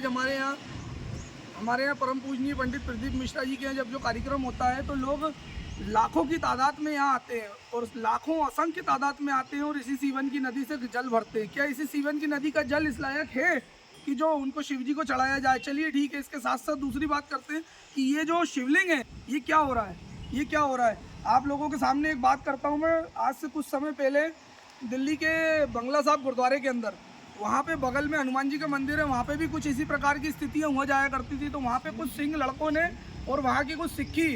आज हमारे यहाँ परम पूजनीय पंडित प्रदीप मिश्रा जी के यहाँ जब जो कार्यक्रम होता है तो लोग लाखों की तादाद में यहाँ आते हैं और लाखों असंख्य तादाद में आते हैं और इसी सीवन की नदी से जल भरते हैं। क्या इसी सीवन की नदी का जल इस लायक है कि जो उनको शिव जी को चढ़ाया जाए? चलिए ठीक है, इसके साथ साथ दूसरी बात करते हैं कि ये जो शिवलिंग है ये क्या हो रहा है, ये क्या हो रहा है। आप लोगों के सामने एक बात करता हूँ मैं। आज से कुछ समय पहले दिल्ली के बंगला साहब गुरुद्वारे के अंदर, वहाँ पे बगल में हनुमान जी का मंदिर है, वहाँ पे भी कुछ इसी प्रकार की स्थितियाँ हो जाया करती थी। तो वहाँ पे कुछ सिंह लड़कों ने और वहाँ की कुछ सिक्खी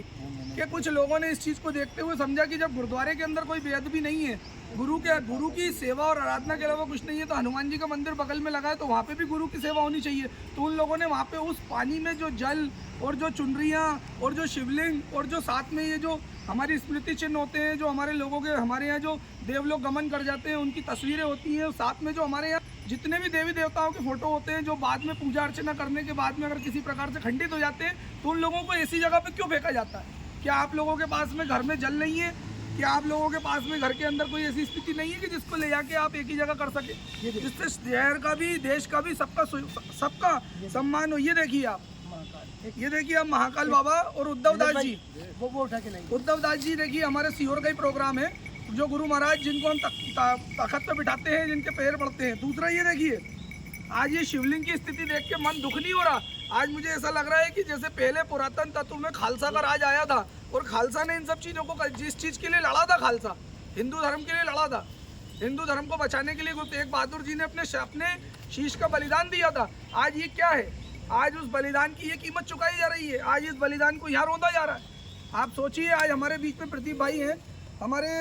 के कुछ लोगों ने इस चीज़ को देखते हुए समझा कि जब गुरुद्वारे के अंदर कोई बेअदबी नहीं है, गुरु की सेवा और आराधना के अलावा कुछ नहीं है, तो हनुमान जी का मंदिर बगल में लगा है तो वहाँ पे भी गुरु की सेवा होनी चाहिए। तो उन लोगों ने वहाँ पे उस पानी में जो जल और जो चुनरियाँ और जो शिवलिंग और जो साथ में ये जो हमारी स्मृति चिन्ह होते हैं, जो हमारे लोगों के हमारे यहाँ जो देवलोग गमन कर जाते हैं उनकी तस्वीरें होती हैं, साथ में जो हमारे यहाँ जितने भी देवी देवताओं के फोटो होते हैं जो बाद में पूजा अर्चना करने के बाद में अगर किसी प्रकार से खंडित हो जाते हैं तो उन लोगों को ऐसी जगह पे क्यों फेंका जाता है? क्या आप लोगों के पास में घर में जल नहीं है? क्या आप लोगों के पास में घर के अंदर कोई ऐसी स्थिति नहीं है कि जिसको ले जाके आप एक ही जगह कर सके, जिससे शहर का भी देश का भी सबका सम्मान हो? ये देखिए आप महाकाल बाबा और उद्धव दास जी, वो उठा के नहीं, उद्धव दास जी देखिए हमारे सीहोर का ही प्रोग्राम है, जो गुरु महाराज जिनको हम तखत पे बिठाते हैं, जिनके पैर पड़ते हैं। दूसरा ये देखिए आज ये शिवलिंग की स्थिति देख के मन दुख नहीं हो रहा। आज मुझे ऐसा लग रहा है कि जैसे पहले पुरातन तत्व में खालसा का राज आया था और खालसा ने इन सब चीज़ों को, जिस चीज़ के लिए लड़ा था खालसा, हिंदू धर्म के लिए लड़ा था, हिंदू धर्म को बचाने के लिए गुरु तेग बहादुर जी ने अपने शीश का बलिदान दिया था। आज ये क्या है? आज उस बलिदान की ये कीमत चुकाई जा रही है। आज इस बलिदान को यहाँ रोंदा जा रहा है। आप सोचिए, आज हमारे बीच में प्रदीप भाई हैं, हमारे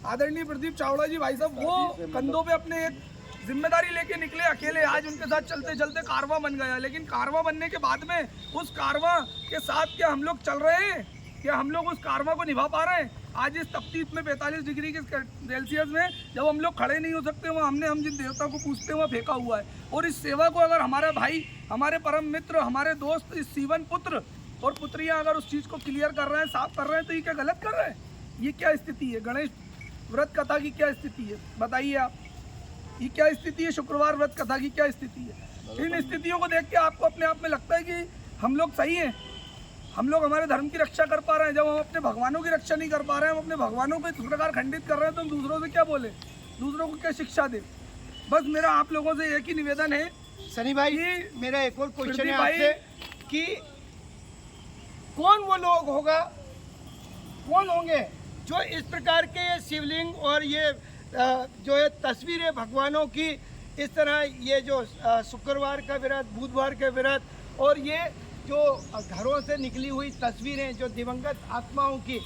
आदरणीय प्रदीप चावड़ा जी भाई साहब, वो कंधों पे अपने एक जिम्मेदारी लेके निकले अकेले। आज उनके साथ चलते चलते कारवा बन गया, लेकिन कारवा बनने के बाद में उस कारवा के साथ क्या हम लोग चल रहे हैं? क्या हम लोग उस कारवा को निभा पा रहे हैं? आज इस तपतीत में 45 डिग्री के सेल्सियस में जब हम लोग खड़े नहीं हो सकते, वहाँ हम जिन देवता को पूछते हैं वहाँ फेंका हुआ है। और इस सेवा को अगर हमारा भाई, हमारे परम मित्र, हमारे दोस्त, इस सीवन पुत्र और पुत्रियाँ अगर उस चीज़ को क्लियर कर रहे हैं, साफ कर रहे हैं, तो ये क्या गलत कर रहे हैं? ये क्या स्थिति है? गणेश व्रत कथा की क्या स्थिति है बताइए आप? ये क्या स्थिति है? शुक्रवार व्रत कथा की क्या स्थिति है? इन स्थितियों को देख के आपको अपने आप में लगता है कि हम लोग सही हैं, हम लोग हमारे धर्म की रक्षा कर पा रहे हैं। जब हम अपने भगवानों की रक्षा नहीं कर पा रहे हैं, हम अपने भगवानों को इस प्रकार खंडित कर रहे हैं, तो हम दूसरों से क्या बोले, दूसरों को क्या शिक्षा दें? बस मेरा आप लोगों से एक ही निवेदन है। सनी भाई, मेरा एक और क्वेश्चन है आपसे कि कौन वो लोग कौन होंगे जो इस प्रकार के शिवलिंग और ये जो है तस्वीरें भगवानों की, इस तरह ये जो शुक्रवार का व्रत, बुधवार का व्रत, और ये जो घरों से निकली हुई तस्वीरें जो दिवंगत आत्माओं की,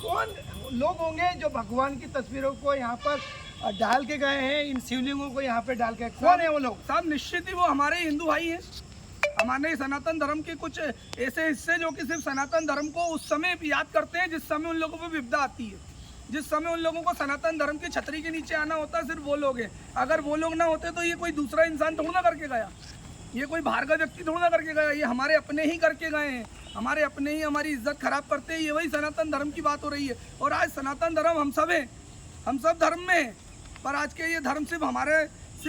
कौन लोग होंगे जो भगवान की तस्वीरों को यहाँ पर डाल के गए हैं, इन शिवलिंगों को यहाँ पे डाल के? कौन है वो लोग? साहब निश्चित ही वो हमारे हिंदू भाई हैं, हमारे सनातन धर्म के कुछ ऐसे हिस्से जो कि सिर्फ सनातन धर्म को उस समय याद करते हैं जिस समय उन लोगों पर विपदा आती है, जिस समय उन लोगों को सनातन धर्म की छतरी के नीचे आना होता है, सिर्फ वो लोग हैं। अगर वो लोग ना होते तो ये कोई दूसरा इंसान थोड़ा ना करके गया, ये कोई बाहर का व्यक्ति थोड़ा ना करके गया, ये हमारे अपने ही करके गए हैं, हमारे अपने ही हमारी इज्जत खराब करते हैं। ये वही सनातन धर्म की बात हो रही है। और आज सनातन धर्म हम सब हैं, हम सब धर्म में हैं, पर आज के ये धर्म सिर्फ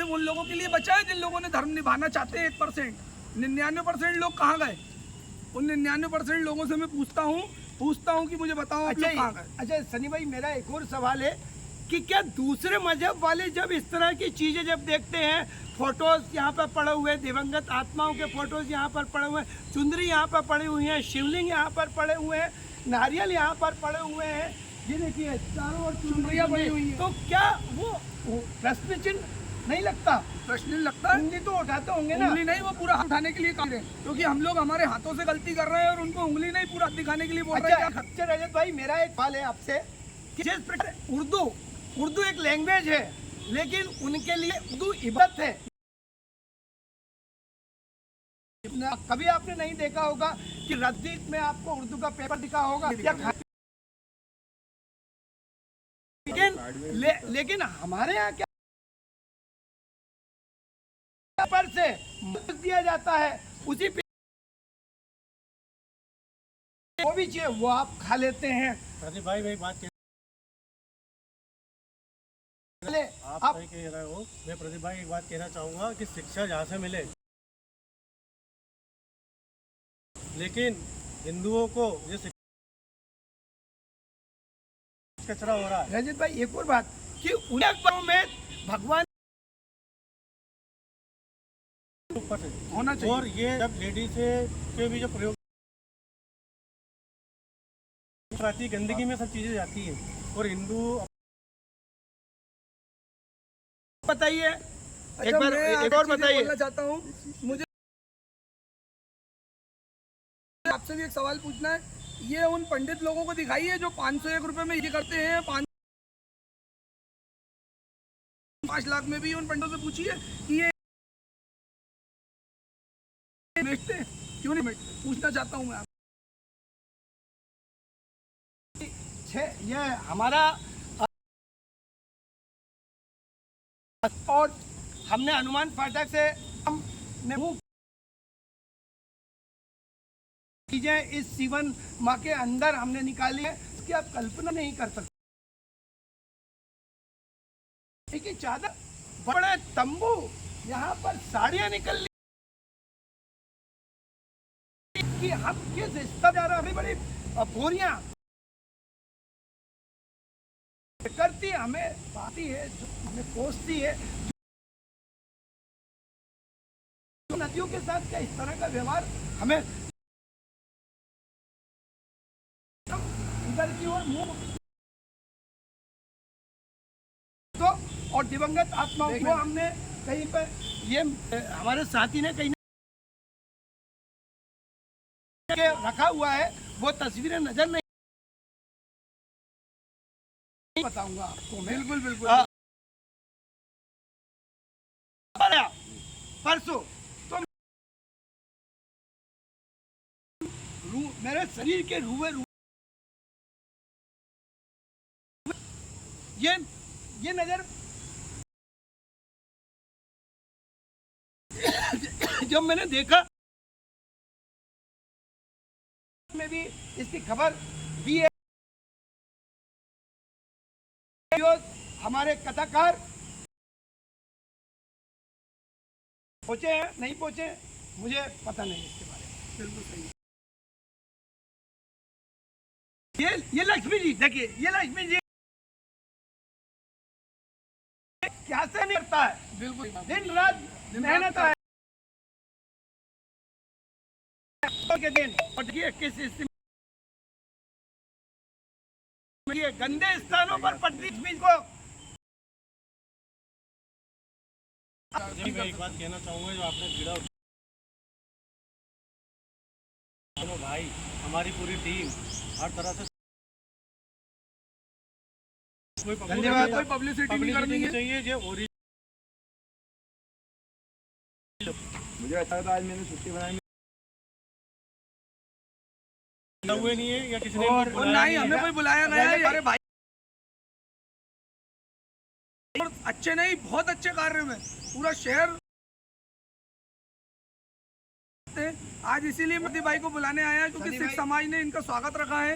उन लोगों के लिए बचा है जिन लोगों ने धर्म निभाना चाहते हैं। 1%, 99% लोग कहाँ गए? उन 99% लोगों से मैं पूछता हूँ कि मुझे बताओ आप लोग कहाँ गए? अच्छा सनी भाई, मेरा एक और सवाल है कि क्या दूसरे मजहब वाले जब इस तरह की चीज़ें जब देखते हैं, फोटोज यहाँ पर पड़े हुए, दिवंगत आत्माओं के फोटोज यहाँ पर पड़े हुए हैं, चुंदरी यहाँ पर पड़ी हुई है, शिवलिंग यहाँ पर पड़े हुए हैं, नारियल यहाँ पर पड़े हुए हैं, ये देखिए चारों ओर चुनरियाँ पड़ी हुई हैं, तो क्या वो प्रश्न चिन्ह नहीं लगता? प्रश्न नहीं लगता? उंगली तो उठाते होंगे ना? उंगली नहीं, वो पूरा हाथ उठाने के लिए कर रहे हैं, क्योंकि हम लोग हमारे हाथों से गलती कर रहे हैं और उनको उंगली नहीं पूरा दिखाने के लिए बोल रहे हैं। अच्छा रजत भाई, मेरा एक सवाल है आपसे कि जिस प्रकार उर्दू एक लैंग्वेज है, लेकिन उनके लिए उर्दू इबादत है। कभी आपने नहीं देखा होगा कि रद्दीत में आपको उर्दू का पेपर दिखा होगा, लेकिन हमारे यहाँ क्या पर से दिया जाता है, उसी पे वो भी चाहिए, वो आप खा लेते हैं। भाई बात आप सही कह रहे हो। मैं प्रदीप भाई एक बात कहना चाहूँगा कि शिक्षा जहाँ से मिले लेकिन हिंदुओं को ये कचरा हो रहा है। रजत भाई एक और बात कि उन अखबारों में भगवान होना और चाहिए। ये जब लेडीज के भी जो प्रयोग आती है, गंदगी में सब चीजें जाती है और हिंदू बताइए अच्छा, एक बार मैं एक आगे और चीजें बताइए। बोलना चाहता हूँ। मुझे आपसे भी एक सवाल पूछना है। ये उन पंडित लोगों को दिखाइए जो 501 रुपए में ये करते हैं, 5 लाख में भी उन पंडितों से पूछिए कि ये बेचते हैं, क्यों नहीं बेचते, पूछना चाहता हूँ मैं आपसे। ये हमारा और हमने हनुमान फाटक से हमने वो चीजें इस सीवन माँ के अंदर हमने निकाली है कि आप कल्पना नहीं कर सकते। एक ही चादर, बड़े तंबू, यहाँ पर साड़ियाँ निकल ली कि हम किस स्तर जा रहे हैं। बड़ी बोरियां करती हमें पाती है, जो हमें कोसती है, जो नदियों के साथ क्या इस तरह का व्यवहार हमें इधर की ओर मुंह तो और दिवंगत आत्माओं को हमने कहीं पर ये हमारे साथी ने कहीं के रखा हुआ है, वो तस्वीरें नजर नहीं बताऊंगा आपको मैं। बिल्कुल बिल्कुल। परसों तो मेरे शरीर के रूए ये नजर जब मैंने देखा में भी इसकी खबर भी है। हमारे कथाकार पहुंचे हैं नहीं पहुंचे मुझे पता नहीं इसके बारे में। बिल्कुल सही। ये लक्ष्मी जी देखिए, ये लक्ष्मी जी क्या से नहीं करता है, बिल्कुल दिन रात मेहनत है के दिन। और ये किस स्थिति में ये गंदे स्थानों पर पटरी को जी, मैं एक बात कहना चाहूँगा, जो आपने भिड़ा दोनों भाई, हमारी पूरी टीम हर तरह से धन्यवाद। कोई पब्लिसिटी नहीं करनी है। चाहिए जो मुझे अच्छा था, आज मैंने छुट्टी बनाई हुए नहीं है या किसी ने और बुलाया ना ही नहीं है। हमें कोई बुलाया गया है। हमारे भाई और अच्छे नहीं, बहुत अच्छे कार्य में पूरा शहर आज इसीलिए मोदी भाई को बुलाने आया है क्योंकि सिख समाज ने इनका स्वागत रखा है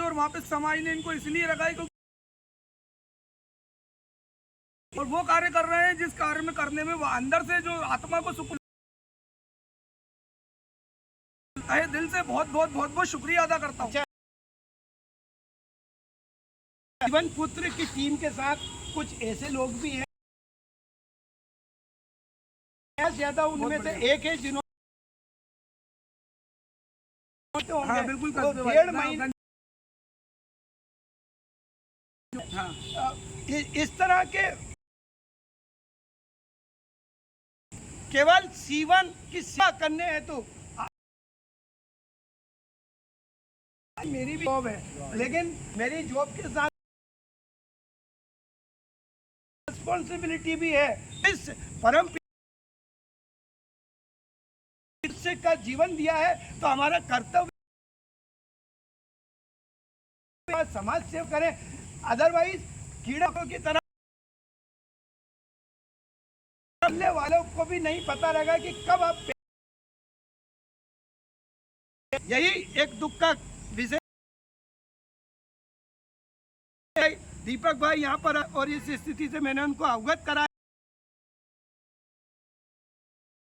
और वहाँ पे समाज ने इनको इसलिए रखा है क्योंकि और वो कार्य कर रहे हैं जिस कार्य में करने में वो अंदर से जो आत्मा को सुकून है। दिल से बहुत बहुत बहुत बहुत शुक्रिया अदा करता हूँ। जीवन पुत्र की टीम के साथ कुछ ऐसे लोग भी हैं, ज्यादा उनमें से एक है जिन्होंने हाँ बिल्कुल तो 1.5 महीने हाँ इस तरह के केवल सीवन की सेवा करने हेतु मेरी भी जॉब है, लेकिन मेरी जॉब के साथ रिस्पॉन्सिबिलिटी भी है। इस परम पिता का जीवन दिया है तो हमारा कर्तव्य समाज सेवा करें, अदरवाइज कीड़ों की तरह करने वालों को भी नहीं पता रहेगा कि कब आप यही एक दुख का विषय। दीपक भाई यहाँ पर और इस स्थिति से मैंने उनको अवगत कराया।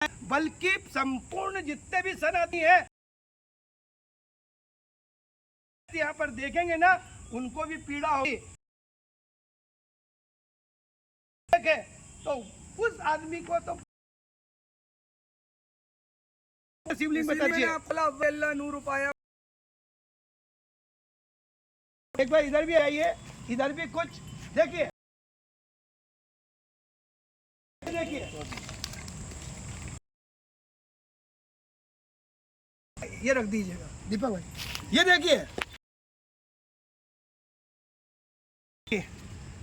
बल्कि संपूर्ण जितने भी सनातनी हैं यहाँ पर देखेंगे ना, उनको भी पीड़ा होगी। तो उस आदमी को तो शिवलिंग बता दीजिए। आपको नूर पाया। एक बार इधर भी आइए, इधर भी कुछ देखिए, देखिए ये रख दीजिएगा दीपक भाई, ये देखिए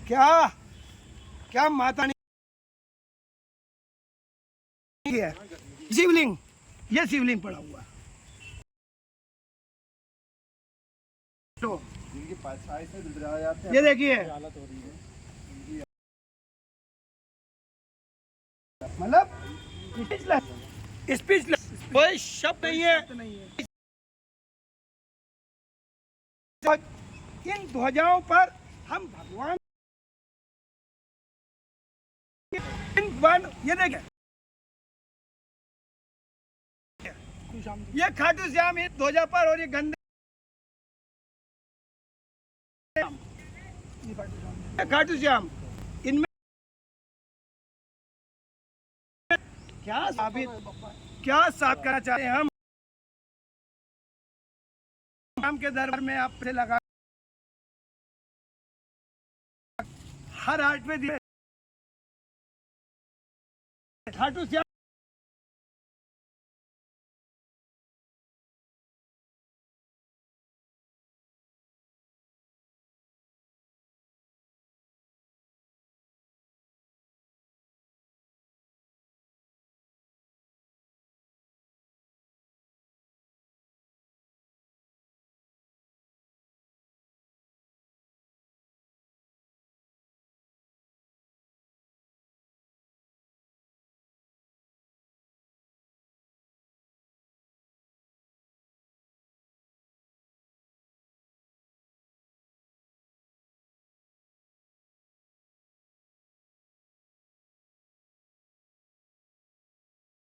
क्या क्या माता नहीं है। शिवलिंग, ये शिवलिंग पड़ा हुआ है। तो जिनकी परछाई से गुजरा जाते हैं, ये देखिए, हालत हो रही है। मतलब स्पीचलेस, कोई शब्द नहीं है। इन ध्वजाओं पर हम भगवान ये देखें, ये खाटू श्याम इस ध्वजा पर, और ये गंदे खाटू श्याम, इनमें क्या साबित करना चाहते हैं हम? राम के दरबार में आपसे लगा हर आर्ट में दिए खाटू श्याम